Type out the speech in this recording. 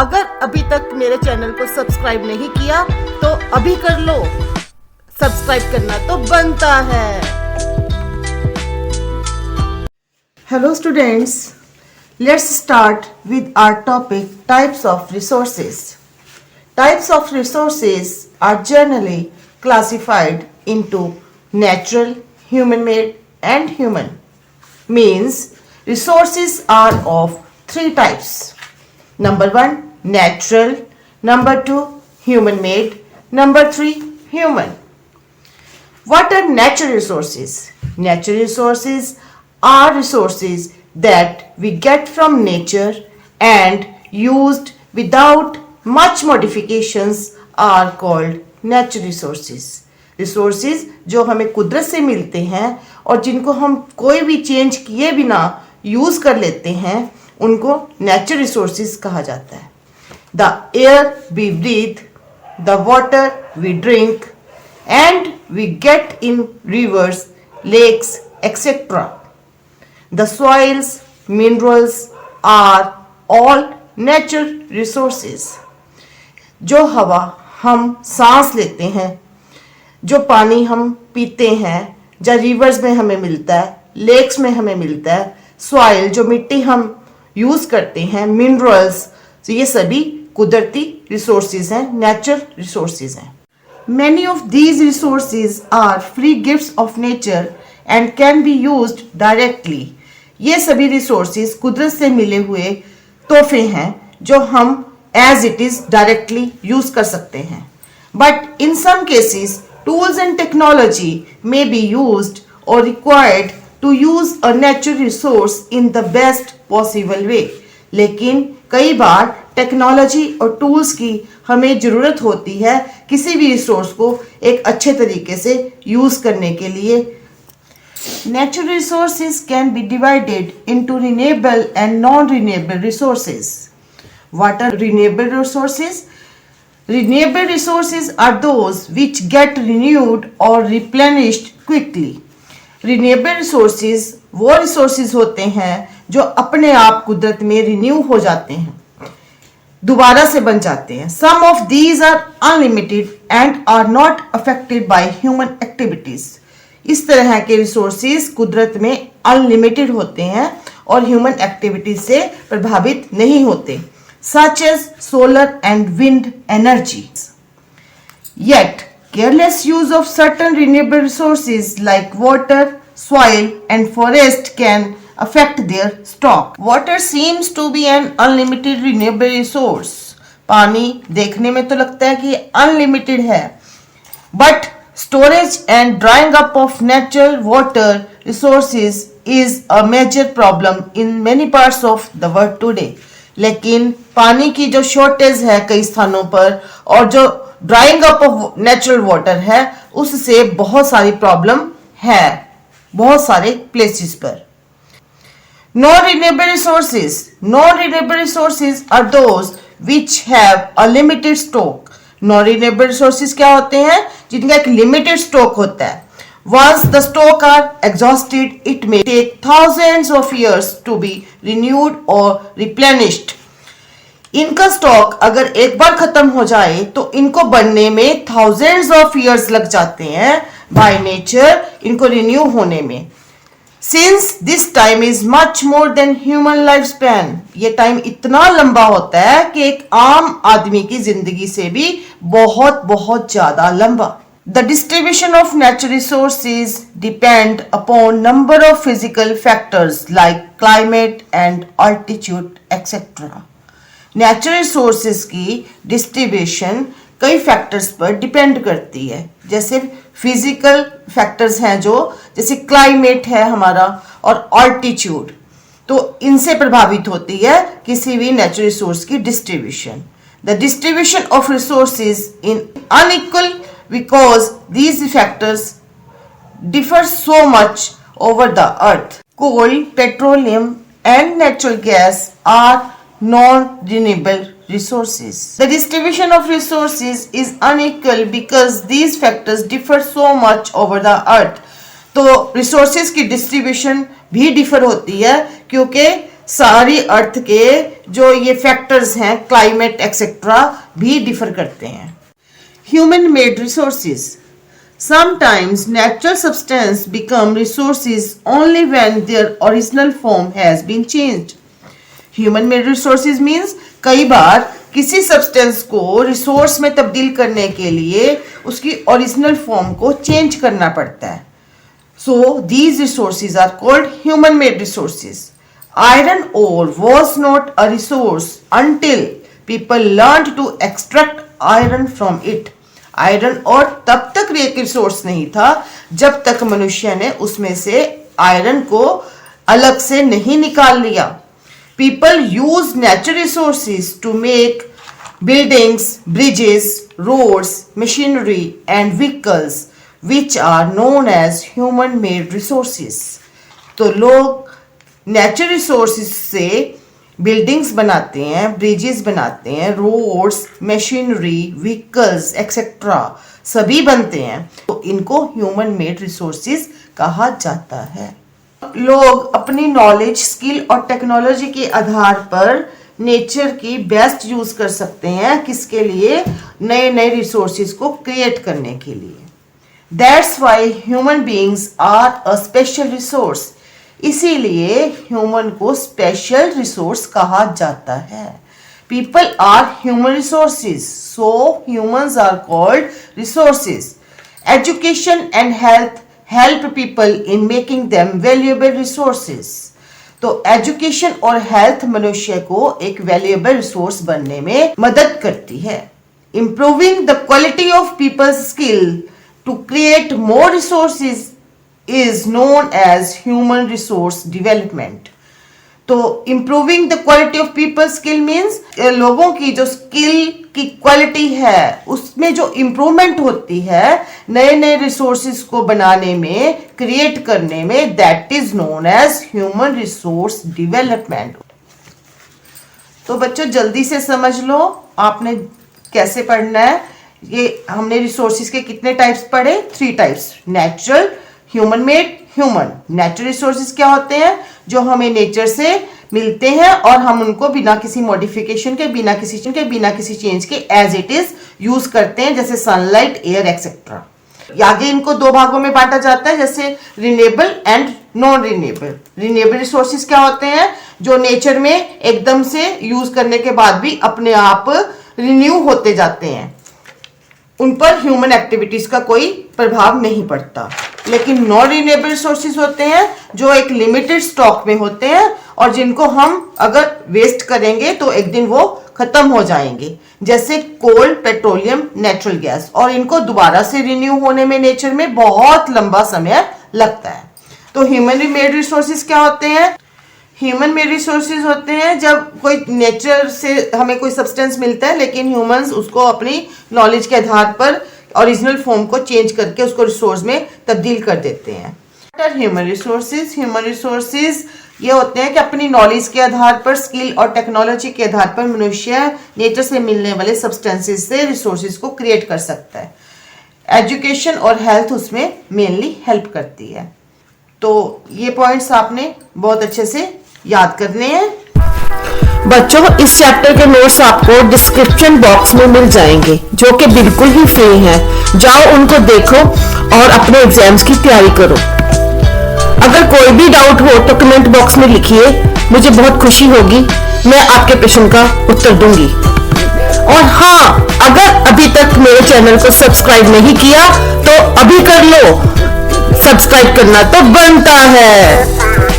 अगर अभी तक मेरे चैनल को सब्सक्राइब नहीं किया तो अभी कर लो, सब्सक्राइब करना तो बनता है। Hello students, let's start with our topic types of resources. Types of resources are generally classified into natural, human-made and human. Means resources are of three types. Number 1 natural, number 2 human-made, number 3 human. What are natural resources? Natural resources are resources that we get from nature and used without much modifications are called natural resources. Resources जो हमें कुदरत से मिलते हैं और जिनको हम कोई भी चेंज किए बिना यूज कर लेते हैं उनको नेचुरल रिसोर्सेज कहा जाता है. The air we breathe, the water we drink and we get in rivers, lakes etcetera. The soils, minerals are all natural resources. जो हवा हम सांस लेते हैं, जो पानी हम पीते हैं, जो रिवर्स में हमें मिलता है, लेक्स में हमें मिलता है, सॉइल जो मिट्टी हम यूज करते हैं, मिनरल्स, तो ये सभी कुदरती रिसोर्सेज हैं, नेचुरल रिसोर्सेज हैं. Many of these resources are free gifts of nature and can be used directly. ये सभी रिसोर्सेज कुदरत से मिले हुए तोहफे हैं जो हम as it is directly use कर सकते हैं. But in some cases tools and technology may be used or required to use a natural resource in the best possible way. लेकिन कई बार टेक्नोलॉजी और टूल्स की हमें ज़रूरत होती है किसी भी रिसोर्स को एक अच्छे तरीके से यूज करने के लिए. Natural resources can be divided into renewable and non-renewable resources. What are renewable resources? Renewable resources are those which get renewed or replenished quickly. Renewable resources वो resources होते हैं जो अपने आप कुदरत में रिन्यू हो जाते हैं, दोबारा से बन जाते हैं. Some of these are unlimited and are not affected by human activities. इस तरह के रिसोर्सेज कुदरत में अनलिमिटेड होते हैं और ह्यूमन एक्टिविटी से प्रभावित नहीं होते, such as solar and wind energies. Yet, careless use of certain renewable resources like water, soil and forest can affect their stock. Water seems to be an unlimited renewable resource. पानी देखने में तो लगता है कि अनलिमिटेड है, but storage and drying up of natural water resources is a major problem in many parts of the world today. लेकिन पानी की जो शॉर्टेज है कई स्थानों पर और जो drawing up of natural water है उससे बहुत सारी प्रॉब्लम है बहुत सारे प्लेसेस पर. Non renewable resources are those which have a limited stock. Non renewable resources क्या होते हैं? जिनका एक लिमिटेड स्टॉक होता है. Once the stock are exhausted, it may take thousands of years to be renewed or replenished. इनका stock अगर एक बार खत्म हो जाए तो इनको बनने में thousands of years लग जाते हैं by nature इनको रिन्यू होने में. Since this time is much more than human lifespan, ये टाइम इतना लंबा होता है कि एक आम आदमी की जिंदगी से भी बहुत बहुत ज्यादा लंबा. The distribution of natural resources depend upon number of physical factors like climate and altitude, etc. Natural resources की distribution कई factors पर depend करती है. जैसे physical factors हैं जो जैसे climate है हमारा और altitude, तो इनसे प्रभावित होती है किसी भी natural resource की distribution. The distribution of resources in unequal because these factors differ so much over the earth. Coal, petroleum and natural gas are non-renewable resources. The distribution of resources is unequal because these factors differ so much over the earth. तो resources की distribution भी differ होती है क्योंकि सारी अर्थ के जो ये फैक्टर्स हैं, क्लाइमेट एक्सेट्रा, भी डिफर करते हैं। Human made resources. Sometimes natural substance become resources only when their original form has been changed. Human made resources means कई बार किसी सब्सटेंस को रिसोर्स में तब्दील करने के लिए उसकी ओरिजिनल फॉर्म को चेंज करना पड़ता है। So these resources are called human made resources. Iron ore was not a resource until people learned to extract iron from it. Iron और तब तक एक रिसोर्स नहीं था जब तक मनुष्य ने उसमें से आयरन को अलग से नहीं निकाल लिया। People use natural resources to make buildings, bridges, roads, machinery and vehicles which are known as human made resources. तो लोग नेचुरल रिसोर्सेज से बिल्डिंग्स बनाते हैं, ब्रिजेस बनाते हैं, रोड्स, मशीनरी, व्हीकल्स एक्सेट्रा सभी बनते हैं, तो इनको ह्यूमन मेड रिसोर्सेज कहा जाता है। लोग अपनी नॉलेज, स्किल और टेक्नोलॉजी के आधार पर नेचर की बेस्ट यूज कर सकते हैं, किसके लिए? नए नए रिसोर्सेज को क्रिएट करने के लिए। That's why human beings are a special resource. इसीलिए ह्यूमन को स्पेशल रिसोर्स कहा जाता है। People are human resources, so humans are called resources. Education and health help people in making them valuable resources. तो education और health मनुष्य को एक वैल्यूएबल रिसोर्स बनने में मदद करती है। Improving the quality of people's skill to create more resources is known as human resource development. तो improving the quality of people's skill means लोगों की जो स्किल की क्वालिटी है उसमें जो इम्प्रूवमेंट होती है नए नए रिसोर्सेज को बनाने में, क्रिएट करने में, that is known as human resource development. तो बच्चों जल्दी से समझ लो आपने कैसे पढ़ना है। ये हमने रिसोर्सेज के कितने टाइप्स पढ़े? 3 types, natural, human made, human. Natural resources क्या होते हैं? जो हमें नेचर से मिलते हैं और हम उनको बिना किसी मॉडिफिकेशन के, बिना किसी चेंज के एज इट इज यूज करते हैं, जैसे सनलाइट, एयर एक्सेट्रा। आगे इनको 2 भागों में बांटा जाता है, जैसे renewable and non renewable. Renewable resources क्या होते हैं? जो नेचर में एकदम से यूज करने के बाद भी अपने आप रिन्यू होते जाते हैं, उन पर ह्यूमन एक्टिविटीज का कोई प्रभाव नहीं पड़ता। लेकिन नॉन रिन्यूएबल रिसोर्सेज होते हैं जो एक लिमिटेड स्टॉक में होते हैं और जिनको हम अगर वेस्ट करेंगे तो एक दिन वो खत्म हो जाएंगे, जैसे कोल, पेट्रोलियम, नेचुरल गैस, और इनको दोबारा से रिन्यू होने में नेचर में बहुत लंबा समय लगता है। तो ह्यूमन मेड रिसोर्सेज क्या होते हैं? ह्यूमन मेड रिसोर्सेज होते हैं जब कोई नेचर से हमें कोई सब्सटेंस मिलता है लेकिन ह्यूमंस उसको अपनी नॉलेज के आधार पर ओरिजिनल फॉर्म को चेंज करके उसको रिसोर्स में तब्दील कर देते हैं। ह्यूमन रिसोर्सेज ये होते हैं कि अपनी नॉलेज के आधार पर, स्किल और टेक्नोलॉजी के आधार पर मनुष्य नेचर से मिलने वाले सब्सटेंसेस से रिसोर्सेज को क्रिएट कर सकता है। एजुकेशन और हेल्थ उसमें मेनली हेल्प करती है। तो ये पॉइंट्स आपने बहुत अच्छे से याद करने हैं। बच्चों इस चैप्टर के नोट्स आपको डिस्क्रिप्शन बॉक्स में मिल जाएंगे जो कि बिल्कुल ही फ्री हैं। जाओ उनको देखो और अपने एग्जाम्स की तैयारी करो। अगर कोई भी डाउट हो तो कमेंट बॉक्स में लिखिए, मुझे बहुत खुशी होगी, मैं आपके प्रश्न का उत्तर दूंगी। और हाँ, अगर अभी तक मेरे चैनल को सब्सक्राइब नहीं किया तो अभी कर लो, सब्सक्राइब करना तो बनता है।